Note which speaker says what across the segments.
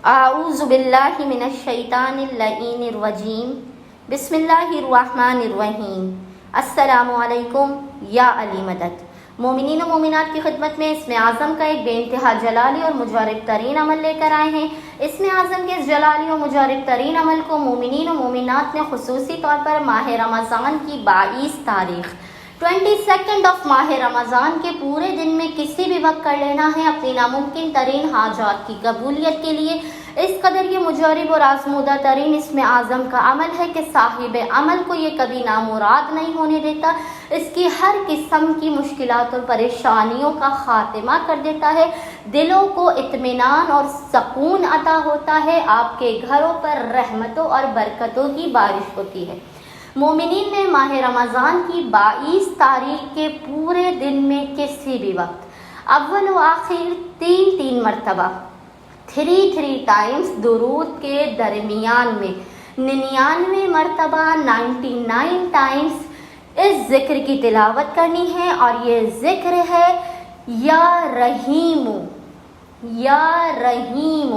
Speaker 1: اعوذ باللہ من الشیطان اللعین الرجیم بسم اللہ الرحمن الرحیم السلام علیکم یا علی مدد۔ مومنین و مومنات کی خدمت میں اسم اعظم کا ایک بے انتہا جلالی اور مجرب ترین عمل لے کر آئے ہیں۔ اسم اعظم کے اس جلالی اور مجرب ترین عمل کو مومنین و مومنات نے خصوصی طور پر ماہ رمضان کی 22 تاریخ 22 آف ماہ رمضان کے پورے دن میں کسی بھی وقت کر لینا ہے اپنی ناممکن ترین حاجات کی قبولیت کے لیے۔ اس قدر یہ مجرب اور آزمودہ ترین اسم اعظم کا عمل ہے کہ صاحب عمل کو یہ کبھی نامراد نہیں ہونے دیتا، اس کی ہر قسم کی مشکلات اور پریشانیوں کا خاتمہ کر دیتا ہے، دلوں کو اطمینان اور سکون عطا ہوتا ہے، آپ کے گھروں پر رحمتوں اور برکتوں کی بارش ہوتی ہے۔ مومنین نے ماہ رمضان کی 22 تاریخ کے پورے دن میں کسی بھی وقت اول و آخر 3 مرتبہ 3 ٹائمز درود کے درمیان میں 99 مرتبہ 99 ٹائمز اس ذکر کی تلاوت کرنی ہے، اور یہ ذکر ہے یا رحیم یا رحیم۔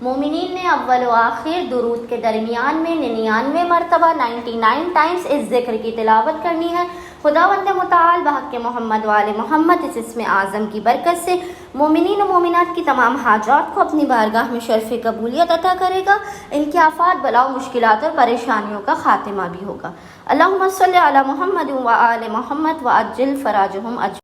Speaker 1: مومنین نے اول و آخر درود کے درمیان میں 99 مرتبہ 99 ٹائمز اس ذکر کی تلاوت کرنی ہے۔ خداوند متعال بحق محمد وآل محمد اس اسم اعظم کی برکت سے مومنین و مومنات کی تمام حاجات کو اپنی بارگاہ میں شرف قبولیت عطا کرے گا، ان کے آفات، بلاؤ، مشکلات اور پریشانیوں کا خاتمہ بھی ہوگا۔ اللہم صلی علی محمد وآل محمد وعجل فراجہم اجمعین۔